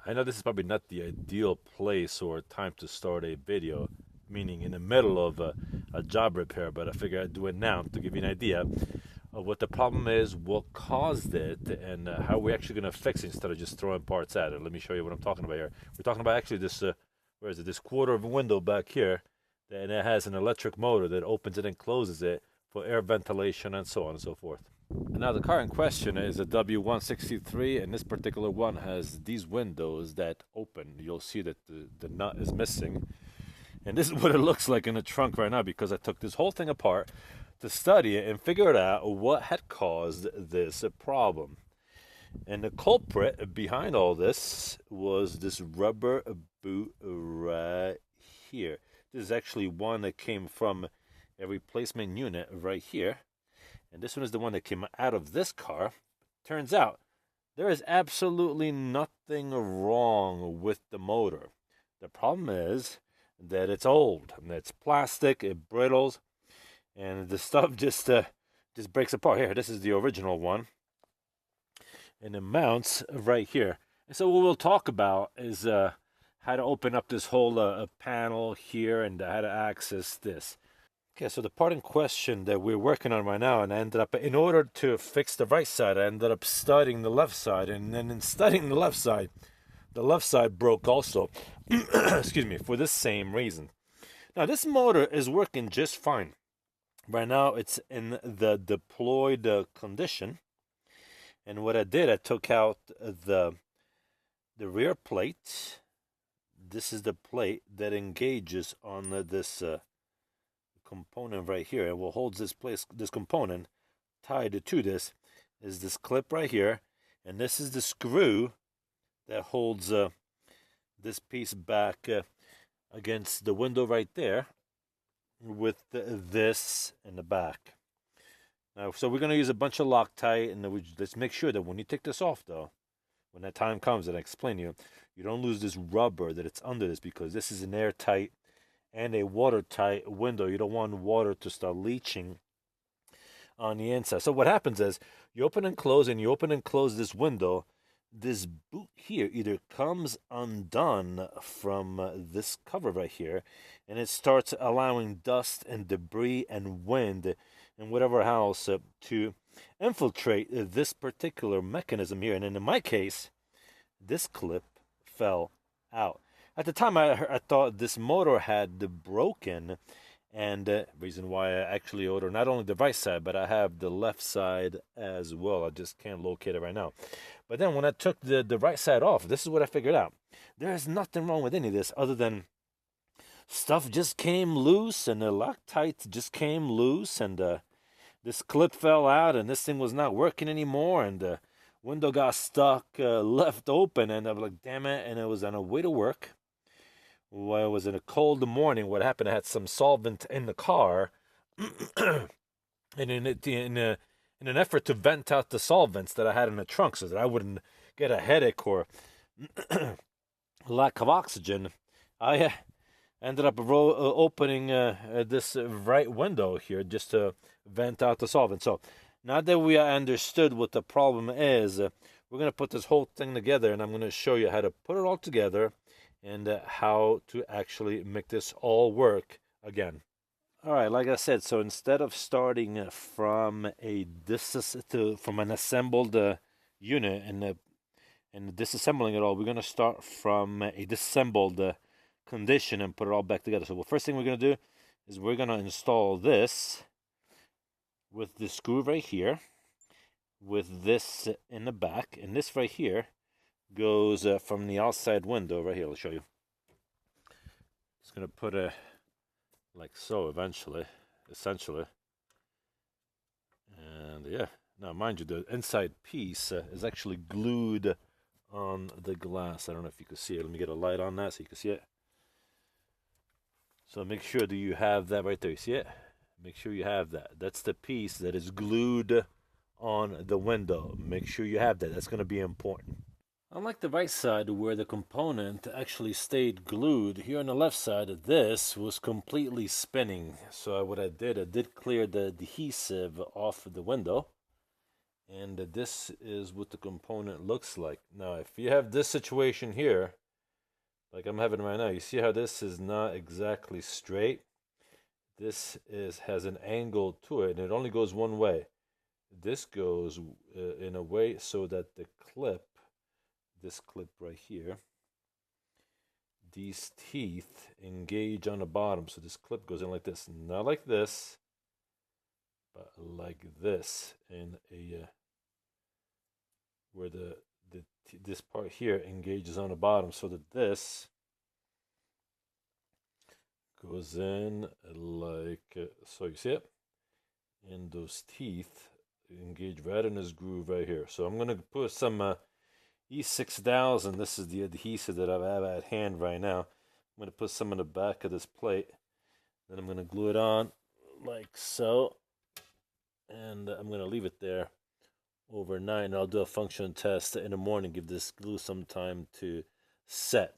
I know this is probably not the ideal place or time to start a video, meaning in the middle of a job repair, but I figure I'd do it now to give you an idea of what the problem is, what caused it, and how we're actually going to fix it instead of just throwing parts at it. Let me show you what I'm talking about here. We're talking about actually this, where is it, this quarter of a window back here, and it has an electric motor that opens it and closes it for air ventilation and so on and so forth. And now the car in question is a W163, and this particular one has these windows that open. You'll see that the nut is missing. And this is what it looks like in the trunk right now, because I took this whole thing apart to study it and figure out what had caused this problem. And the culprit behind all this was this rubber boot right here. This is actually one that came from a replacement unit right here. And this one is the one that came out of this car. Turns out there is absolutely nothing wrong with the motor. The problem is that it's old and it's plastic, it brittles, and the stuff just breaks apart. Here, this is the original one, and it mounts right here. And so what we'll talk about is how to open up this whole panel here and how to access this. Okay, so the part in question that we're working on right now, and I ended up, in order to fix the right side, I ended up studying the left side, and then in studying the left side broke also, excuse me, for this same reason. Now, this motor is working just fine. Right now, it's in the deployed condition, and what I did, I took out the rear plate. This is the plate that engages on this component right here, and what holds this component tied to this is this clip right here, and this is the screw that holds this piece back against the window right there with this in the back. Now, so we're going to use a bunch of Loctite, and let's make sure that when you take this off, though, when that time comes and I explain to you, you don't lose this rubber that it's under this, because this is an airtight and a watertight window. You don't want water to start leaching on the inside. So what happens is you open and close, and you open and close this window. This boot here either comes undone from this cover right here, and it starts allowing dust and debris and wind and whatever else to infiltrate this particular mechanism here. And in my case, this clip fell out. At the time, I thought this motor had broken, and reason why I actually ordered not only the right side, but I have the left side as well. I just can't locate it right now. But then when I took the right side off, this is what I figured out. There is nothing wrong with any of this other than stuff just came loose, and the Loctite just came loose, and this clip fell out, and this thing was not working anymore, and the window got stuck, left open, and I'm like, damn it, and it was on a way to work. Well, it was in a cold morning. What happened, I had some solvent in the car, and in an effort to vent out the solvents that I had in the trunk so that I wouldn't get a headache or lack of oxygen, I ended up opening this right window here just to vent out the solvent. So now that we understood what the problem is, we're going to put this whole thing together, and I'm going to show you how to put it all together and how to actually make this all work again. All right, like I said, so instead of starting from from an assembled unit and disassembling it all, we're going to start from a disassembled condition and put it all back together. So the first thing we're going to do is we're going to install this with the screw right here, with this in the back, and this right here goes from the outside window right here. I'll show you. Just going to put it like so essentially. And yeah, now mind you, the inside piece is actually glued on the glass. I don't know if you can see it. Let me get a light on that so you can see it. So make sure that you have that right there. You see it? Make sure you have that. That's the piece that is glued on the window. Make sure you have that. That's going to be important. Unlike the right side where the component actually stayed glued, here on the left side, this was completely spinning. So what I did clear the adhesive off the window. And this is what the component looks like. Now, if you have this situation here, like I'm having right now, you see how this is not exactly straight? This has an angle to it, and it only goes one way. This goes in a way so that the clip, this clip right here, these teeth engage on the bottom. So this clip goes in like this, not like this, but like this, in a where this part here engages on the bottom, so that this goes in like so. You see it? And those teeth engage right in this groove right here. So I'm gonna put some E6000. This is the adhesive that I have at hand right now. I'm gonna put some in the back of this plate. Then I'm gonna glue it on like so, and I'm gonna leave it there overnight, and I'll do a function test in the morning, give this glue some time to set.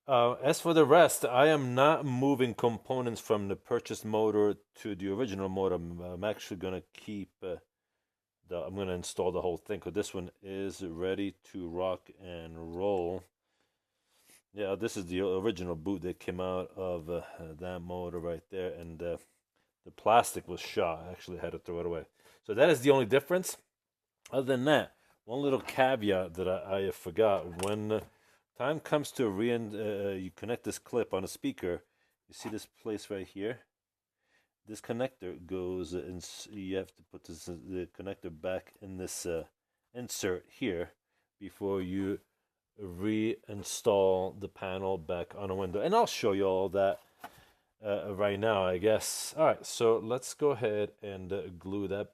As for the rest, I am not moving components from the purchased motor to the original motor. I'm actually going to keep I'm going to install the whole thing, because this one is ready to rock and roll. Yeah, this is the original boot that came out of that motor right there, and the plastic was shot. I actually had to throw it away. So that is the only difference. Other than that, one little caveat that I forgot. When time comes to you connect this clip on a speaker, you see this place right here? This connector goes, and you have to put the connector back in this insert here before you reinstall the panel back on a window. And I'll show you all that right now, I guess. All right, so let's go ahead and glue that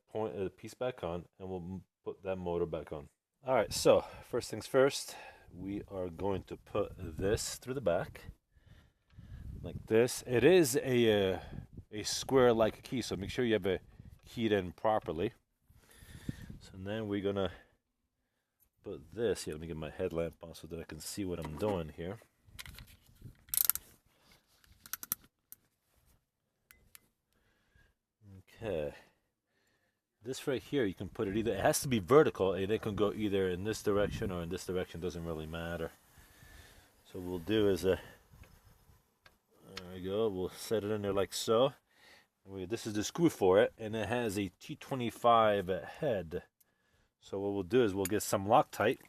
piece back on, and we'll put that motor back on. All right, so first things first, we are going to put this through the back like this. It is a square-like key, so make sure you have it keyed in properly. So then we're gonna put this here. Let me get my headlamp on so that I can see what I'm doing here. Okay. This right here, you can put it it has to be vertical, and it can go either in this direction or in this direction, doesn't really matter. So what we'll do is, there we go, we'll set it in there like so. This is the screw for it, and it has a T25 head. So what we'll do is we'll get some Loctite.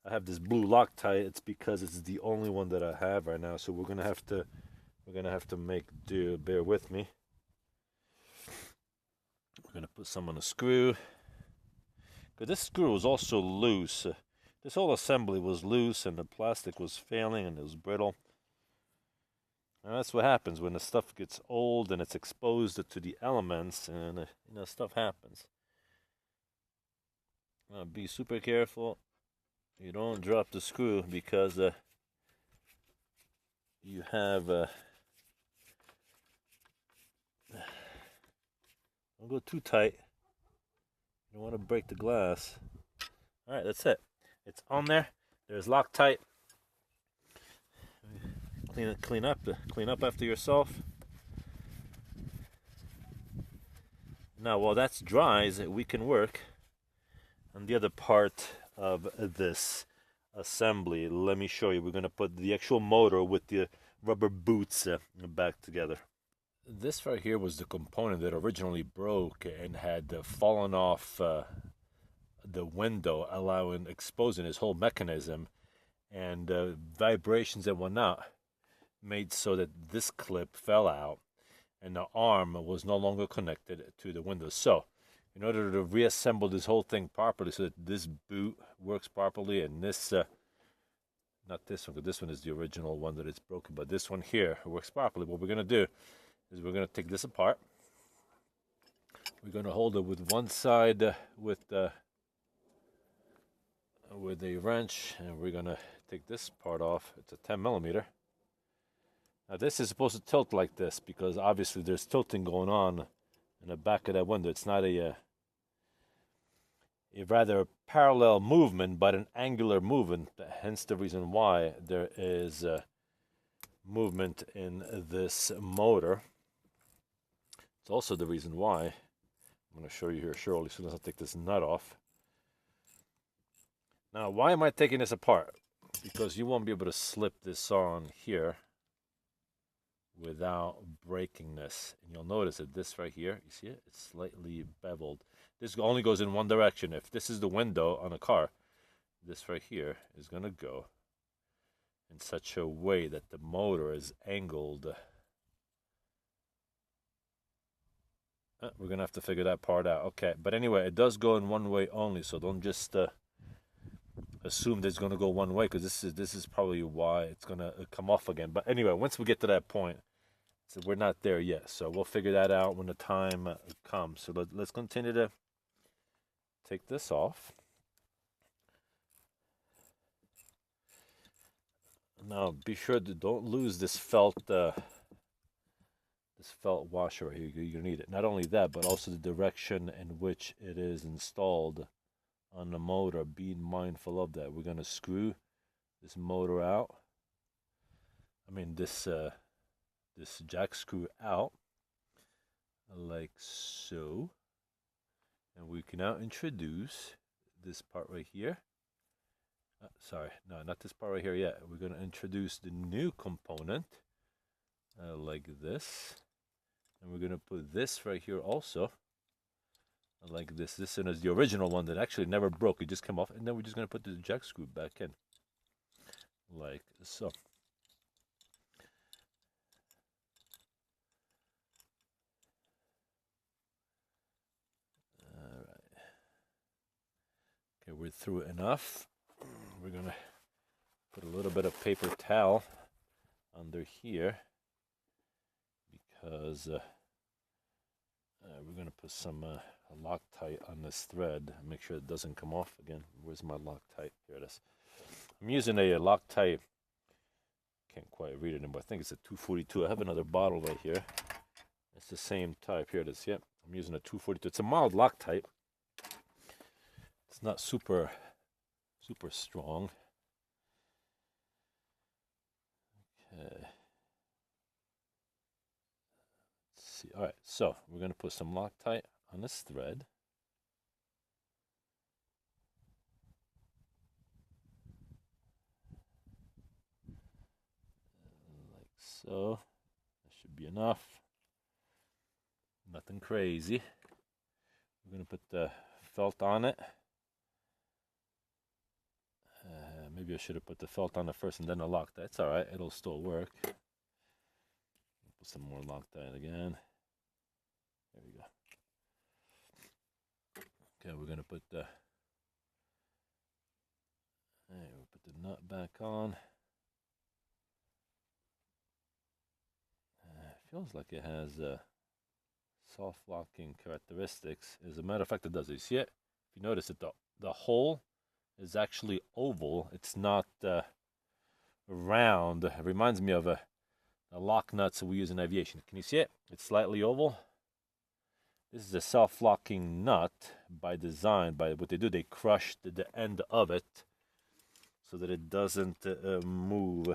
I have this blue Loctite. It's because it's the only one that I have right now. So we're gonna have to make do. Bear with me. We're gonna put some on the screw. But this screw was also loose. This whole assembly was loose, and the plastic was failing, and it was brittle. And that's what happens when the stuff gets old and it's exposed to the elements, and stuff happens. Be super careful. You don't drop the screw, because you have don't go too tight. You don't want to break the glass. All right, that's it. It's on there. There's Loctite. Clean up after yourself. Now, while that's dries, we can work on the other part of this assembly. Let me show you. We're going to put the actual motor with the rubber boots back together. This right here was the component that originally broke and had fallen off the window, exposing his whole mechanism, and vibrations that went out made so that this clip fell out, and the arm was no longer connected to the window. So in order to reassemble this whole thing properly, so that this boot works properly, and this not this one, because this one is the original one that is broken, but this one here works properly, what we're going to do is we're going to take this apart. We're going to hold it with one side with a wrench, and we're going to take this part off. It's a 10 millimeter. Now this is supposed to tilt like this, because obviously there's tilting going on in the back of that window. It's not a rather parallel movement, but an angular movement, hence the reason why there is movement in this motor. It's also the reason why I'm going to show you here shortly as soon as I take this nut off. Now, why am I taking this apart? Because you won't be able to slip this on here without breaking this. And you'll notice that this right here, you see it? It's slightly beveled. This only goes in one direction. If this is the window on a car, this right here is going to go in such a way that the motor is angled. We're going to have to figure that part out. Okay, but anyway, it does go in one way only, so don't just assume that it's going to go one way, because this is probably why it's going to come off again. But anyway, once we get to that point, so we're not there yet, so we'll figure that out when the time comes. So let's continue to take this off. Now be sure to don't lose this felt washer right here. You're gonna need it. Not only that, but also the direction in which it is installed on the motor. Being mindful of that. We're gonna screw this motor out. I mean this jack screw out like so, and we can now introduce this part right here. Sorry, no, not this part right here yet. We're going to introduce the new component like this, and we're going to put this right here also like this. This one is the original one that actually never broke. It just came off, and then we're just going to put the jack screw back in like so. All right. Okay, we're through enough. We're going to put a little bit of paper towel under here, because we're going to put some Loctite on this thread. Make sure it doesn't come off again. Where's my Loctite? Here it is. I'm using a Loctite. Can't quite read it anymore. I think it's a 242. I have another bottle right here. It's the same type. Here it is. Yep. I'm using a 242. It's a mild Loctite. It's not super strong. Okay. Let's see. All right. So we're going to put some Loctite on this thread. Like so. That should be enough. Nothing crazy. We're going to put the felt on it. Maybe I should have put the felt on it first and then the Loctite. That's alright, it'll still work. Put some more Loctite again. There we go. Okay, we're gonna put the we'll put the nut back on. Feels like it has soft locking characteristics. As a matter of fact, it does. You see it? If you notice it, the hole is actually oval. It's not round. It reminds me of the lock nuts we use in aviation. Can you see it? It's slightly oval. This is a self-locking nut by design. By what they do, they crush the end of it so that it doesn't move.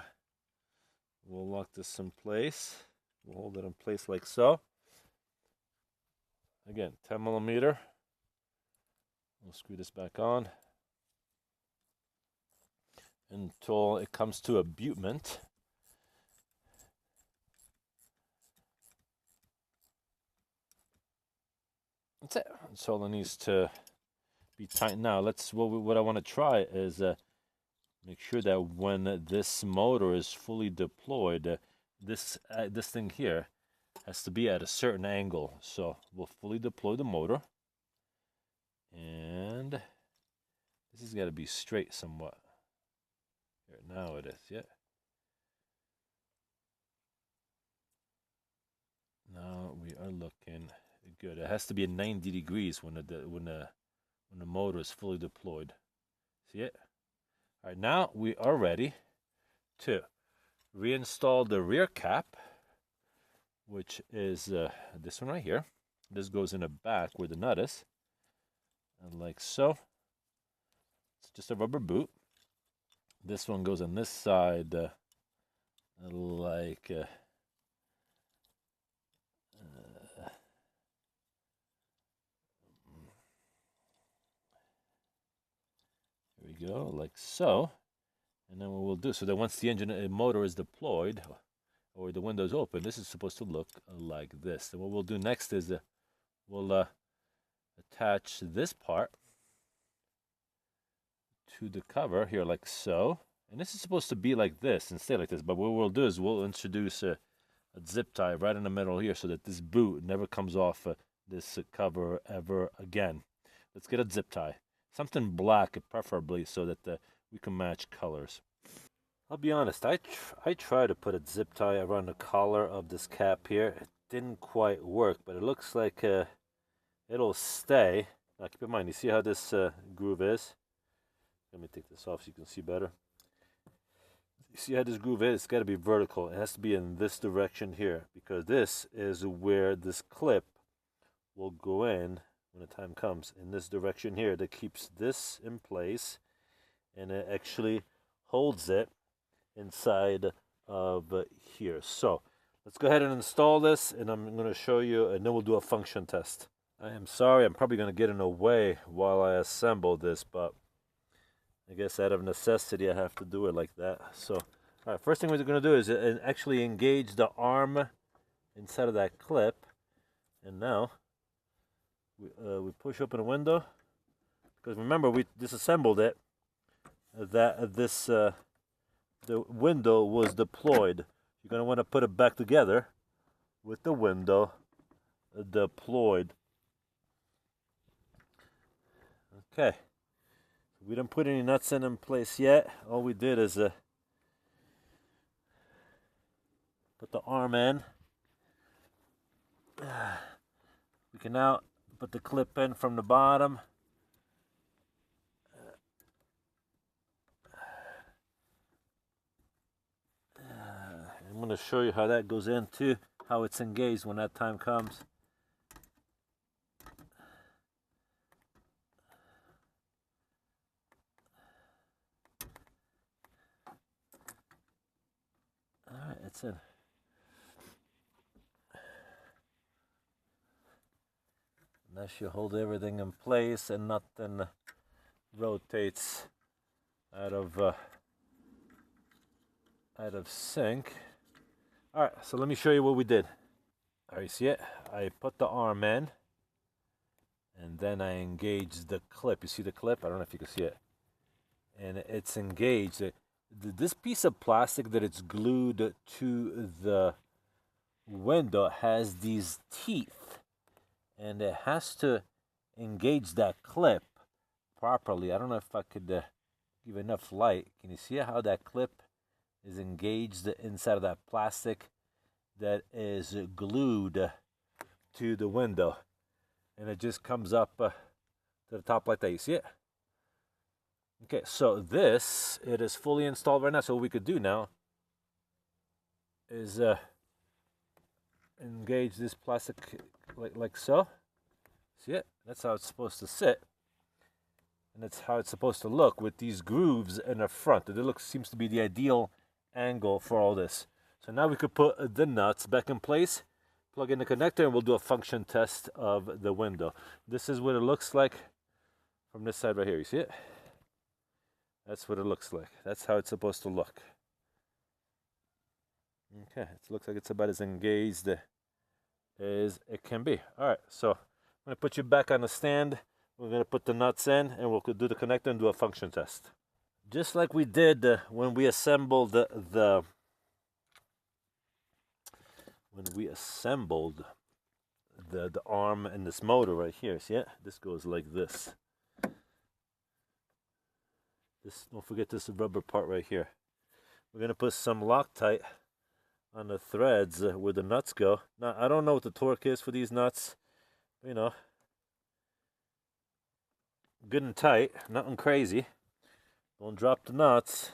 We'll lock this in place. We'll hold it in place like so. Again, 10 millimeter. We'll screw this back on until it comes to abutment. That's it. That's all it needs to be tightened. Now, what I want to try is make sure that when this motor is fully deployed, this thing here has to be at a certain angle. So we'll fully deploy the motor, and this has got to be straight somewhat. Here, now it is, yeah. Now we are looking good. It has to be at 90 degrees when the motor is fully deployed. See it? All right, now we are ready to reinstall the rear cap, which is this one right here. This goes in the back where the nut is, and like so. It's just a rubber boot. This one goes on this side like we go, like so. And then what we'll do, so that once the engine motor is deployed, or the window's open, this is supposed to look like this. And what we'll do next is we'll attach this part to the cover here, like so. And this is supposed to be like this and stay like this. But what we'll do is we'll introduce a zip tie right in the middle here so that this boot never comes off this cover ever again. Let's get a zip tie. Something black, preferably, so that we can match colors. I'll be honest, I tried to put a zip tie around the collar of this cap here. It didn't quite work, but it looks like it'll stay. Now keep in mind, you see how this groove is? Let me take this off so you can see better. You see how this groove is? It's got to be vertical. It has to be in this direction here, because this is where this clip will go in when the time comes. In this direction here, that keeps this in place, and it actually holds it inside of here. So let's go ahead and install this, and I'm going to show you, and then we'll do a function test. I am sorry, I'm probably going to get in the way while I assemble this, but I guess out of necessity I have to do it like that. So, all right, first thing we're going to do is actually engage the arm inside of that clip, and now we push open the window, because remember we disassembled it. The window was deployed. You're going to want to put it back together with the window deployed. Okay. We didn't put any nuts in place yet. All we did is put the arm in. We can now put the clip in from the bottom. I'm going to show you how that goes in too, how it's engaged when that time comes. Alright, it's in. And that should hold everything in place and nothing rotates out of sync. Alright, so let me show you what we did. Alright, you see it? I put the arm in, and then I engaged the clip. You see the clip? I don't know if you can see it. And it's engaged. This piece of plastic that it's glued to the window has these teeth, and it has to engage that clip properly. I don't know if I could give enough light. Can you see how that clip is engaged inside of that plastic that is glued to the window? And it just comes up to the top like that. You see it? Okay, so it is fully installed right now. So what we could do now is engage this plastic like so. See it? That's how it's supposed to sit. And that's how it's supposed to look with these grooves in the front. It seems to be the ideal angle for all this. So now we could put the nuts back in place, plug in the connector, and we'll do a function test of the window. This is what it looks like from this side right here. You see it? That's what it looks like. That's how it's supposed to look. Okay, it looks like it's about as engaged as it can be. All right, so I'm going to put you back on the stand. We're going to put the nuts in, and we'll do the connector and do a function test. Just like we did when we assembled the arm and this motor right here. See it? This goes like this. Don't forget this rubber part right here. We're going to put some Loctite on the threads where the nuts go. Now, I don't know what the torque is for these nuts. You know, good and tight, nothing crazy. Don't drop the nuts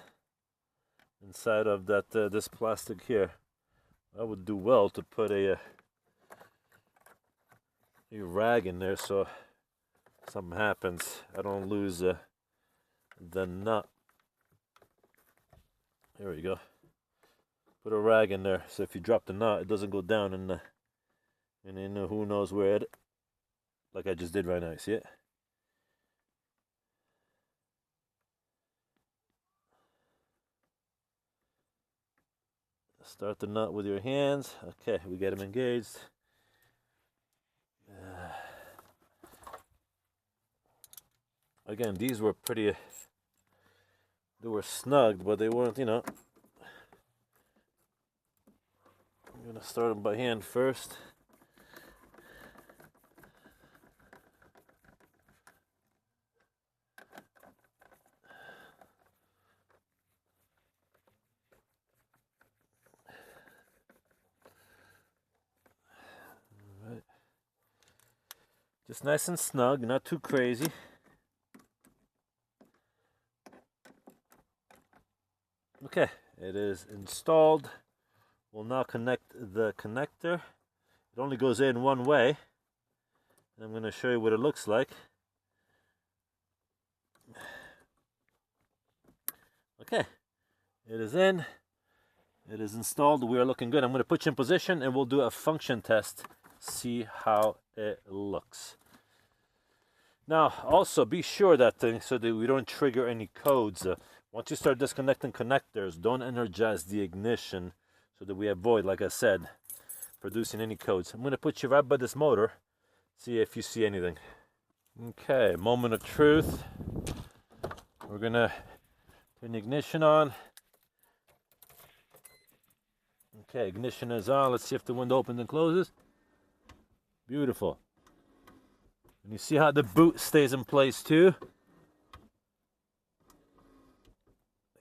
inside of this plastic here. I would do well to put a rag in there so if something happens, I don't lose the nut. There we go. Put a rag in there so if you drop the nut, it doesn't go down and then who knows where it, like I just did right now. You see it? Start the nut with your hands. Okay, we get them engaged. Again, these were pretty, they were snugged, but they weren't, you know. I'm gonna start them by hand first. All right. Just nice and snug, not too crazy. Okay, it is installed. We'll now connect the connector. It only goes in one way. And I'm going to show you what it looks like. Okay, it is in. It is installed. We are looking good. I'm going to put you in position and we'll do a function test. See how it looks. Now, also be sure that so that we don't trigger any codes. Once you start disconnecting connectors, don't energize the ignition so that we avoid, like I said, producing any codes. I'm going to put you right by this motor, see if you see anything. Okay, moment of truth. We're going to turn the ignition on. Okay, ignition is on. Let's see if the window opens and closes. Beautiful. And you see how the boot stays in place too?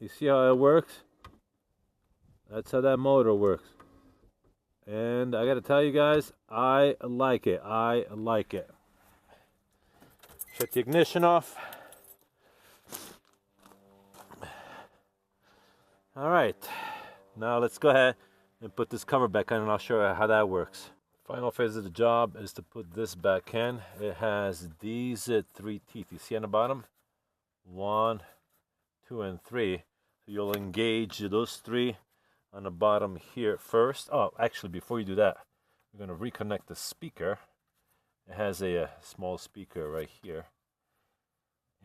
You see how it works? That's how that motor works. And I gotta tell you guys, I like it. I like it. Shut the ignition off. Alright. Now let's go ahead and put this cover back on and I'll show you how that works. Final phase of the job is to put this back in. It has these 3 teeth. You see on the bottom? 1, 2, and 3. So you'll engage those 3 on the bottom here first. Oh, actually, before you do that, we're going to reconnect the speaker. It has a small speaker right here.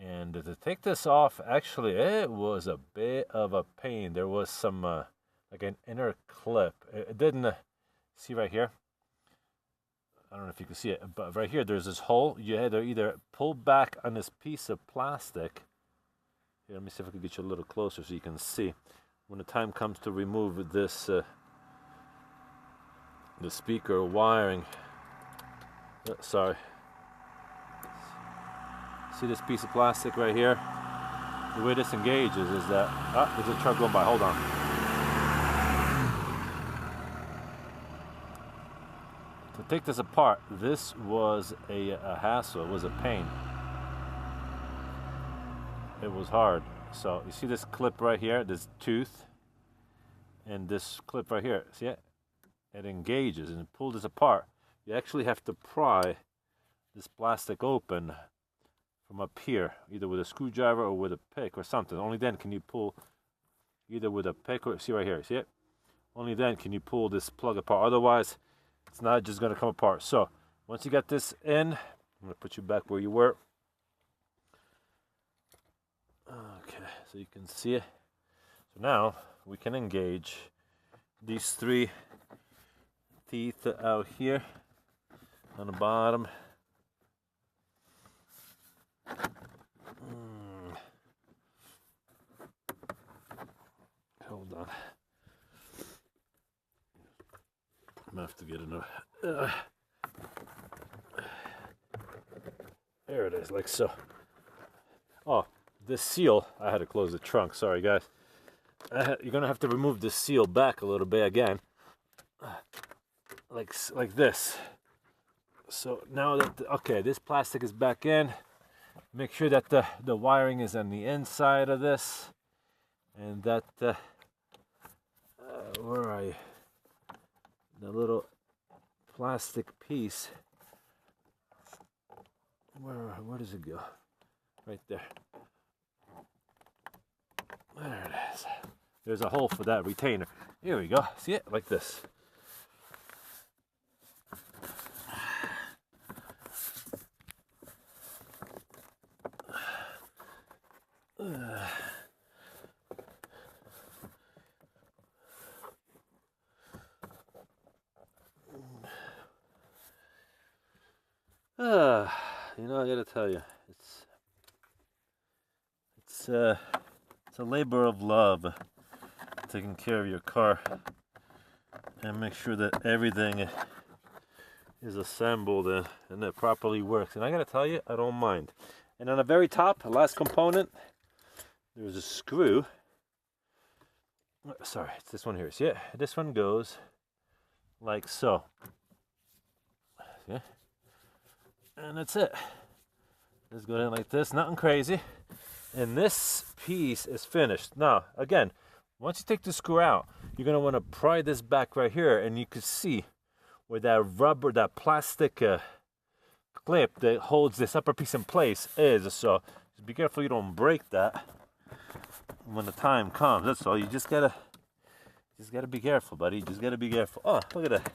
And to take this off, actually, it was a bit of a pain. There was some, like an inner clip. It didn't, see right here? I don't know if you can see it, but right here, there's this hole. You had to either pull back on this piece of plastic. Here, let me see if I can get you a little closer so you can see. When the time comes to remove this, the speaker wiring. Sorry. See this piece of plastic right here? The way this engages is that, there's a truck going by, hold on. To take this apart, this was a hassle, it was a pain. It was hard. So you see this clip right here, this tooth, and this clip right here, see it? It engages, and to pull this apart, you actually have to pry this plastic open from up here, either with a screwdriver or with a pick or something. Only then can you pull, either with a pick or, see right here, see it? Only then can you pull this plug apart. Otherwise, it's not just going to come apart. So once you got this in, I'm going to put you back where you were. Okay, so you can see it. So now we can engage these 3 teeth out here on the bottom. Hold on. I'm gonna have to get another. There it is, like so. Oh, this seal, I had to close the trunk, sorry guys. You're gonna have to remove this seal back a little bit again. Like this. So now that, okay, this plastic is back in. Make sure that the wiring is on the inside of this. And that, where are you? The little plastic piece. Where does it go? Right there. There it is. There's a hole for that retainer. Here we go. See it? Like this. you know, I gotta tell you, it's a labor of love taking care of your car and make sure that everything is assembled and it properly works. And I gotta tell you, I don't mind. And on the very top, the last component, there's a screw. Sorry, it's this one here. See it? This one goes like so. See? And that's it. Just go in like this, nothing crazy. And this piece is finished. Now, again, once you take the screw out, you're gonna wanna pry this back right here, and you can see where that rubber, that plastic clip that holds this upper piece in place is. So just be careful you don't break that when the time comes. That's all. You just gotta be careful, buddy. Just gotta be careful. Oh, look at that.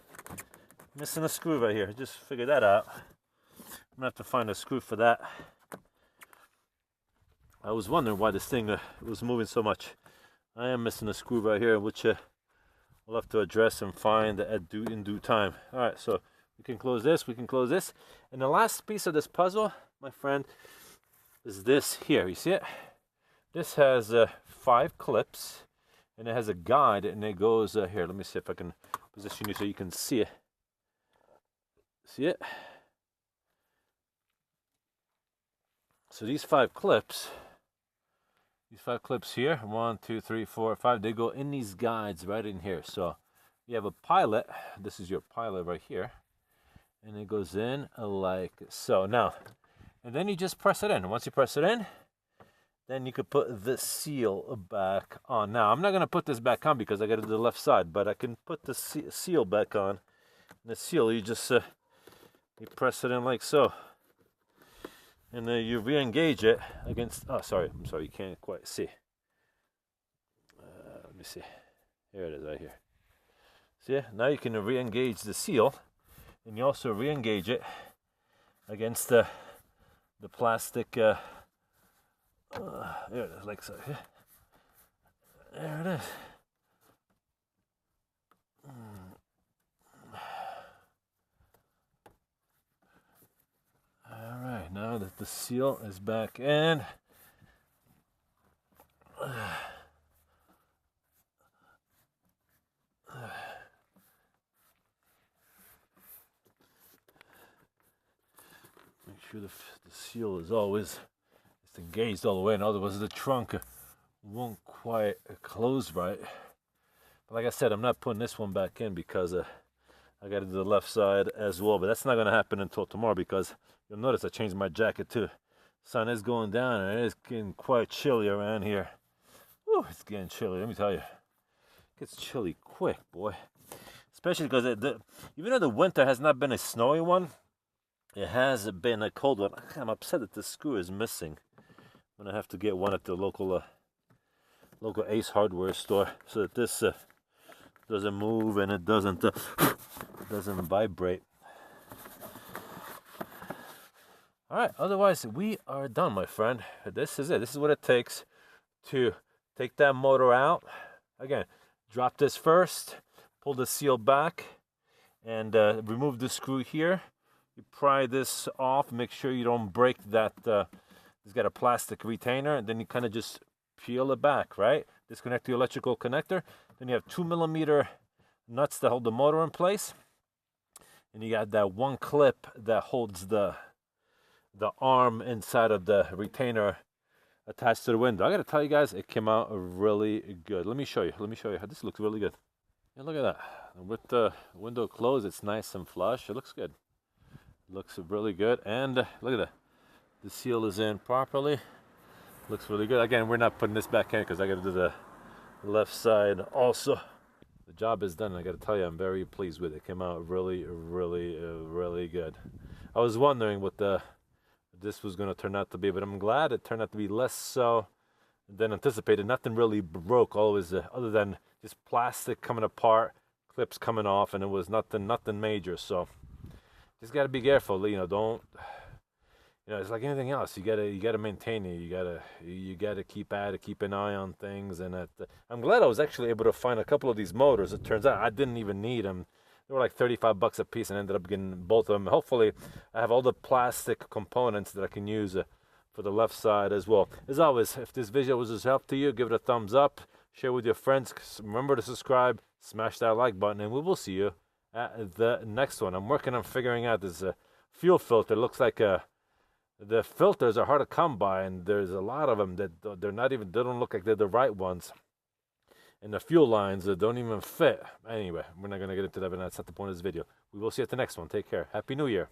Missing a screw right here. Just figured that out. I'm gonna have to find a screw for that. I was wondering why this thing was moving so much. I am missing a screw right here, which we'll have to address and find in due time. All right, so we can close this, we can close this. And the last piece of this puzzle, my friend, is this here. You see it? This has 5 clips, and it has a guide, and it goes here. Let me see if I can position you so you can see it. See it? So these 5 clips, here, 1, 2, 3, 4, 5, they go in these guides right in here. So you have a pilot. This is your pilot right here, and it goes in like so. Now, and then you just press it in. Once you press it in, then you could put the seal back on. Now, I'm not going to put this back on because I got to do the left side, but I can put the seal back on. And the seal, you just you press it in like so. And then you re-engage it against, oh, sorry, I'm sorry, you can't quite see. Let me see. Here it is right here. See, now you can re-engage the seal, and you also re-engage it against the plastic, there it is, like so. There it is. All right, now that the seal is back in, make sure the seal is always engaged all the way, in otherwise the trunk won't quite close right. But like I said, I'm not putting this one back in because I got to do the left side as well, but that's not going to happen until tomorrow because you'll notice I changed my jacket too. Sun is going down and it is getting quite chilly around here. Woo, it's getting chilly, let me tell you. It gets chilly quick, boy. Especially because even though the winter has not been a snowy one, it has been a cold one. I'm upset that the screw is missing. I'm going to have to get one at the local Ace hardware store so that this doesn't move and it doesn't vibrate. All right, otherwise we are done, my friend. This is it. This is what it takes to take that motor out. Again, drop this first, pull the seal back, and remove the screw here. You pry this off, make sure you don't break that. It's got a plastic retainer, and then you kind of just peel it back, right? Disconnect the electrical connector. Then you have 2mm nuts that hold the motor in place, and you got that one clip that holds the arm inside of the retainer attached to the window. I gotta tell you guys, it came out really good. Let me show you. This looks really good. Yeah, look at that. With the window closed, it's nice and flush. It looks good. Looks really good. And look at that. The seal is in properly. Looks really good. Again, we're not putting this back in because I gotta do the left side also. The job is done. I gotta tell you, I'm very pleased with it. It came out really, really, really good. I was wondering what this was going to turn out to be, but I'm glad it turned out to be less so than anticipated. Nothing really broke, always other than just plastic coming apart, clips coming off, and it was nothing major. So just got to be careful, don't, it's like anything else. You gotta maintain it. You gotta keep at it, keep an eye on things. And I'm glad I was actually able to find a couple of these motors. It turns out I didn't even need them. They were like 35 bucks a piece, and ended up getting both of them. Hopefully, I have all the plastic components that I can use for the left side as well. As always, if this video was of help to you, give it a thumbs up, share with your friends. Remember to subscribe, smash that like button, and we will see you at the next one. I'm working on figuring out this fuel filter. It looks like the filters are hard to come by, and there's a lot of them that they don't look like they're the right ones. And the fuel lines don't even fit. Anyway, we're not going to get into that, but that's not the point of this video. We will see you at the next one. Take care. Happy New Year.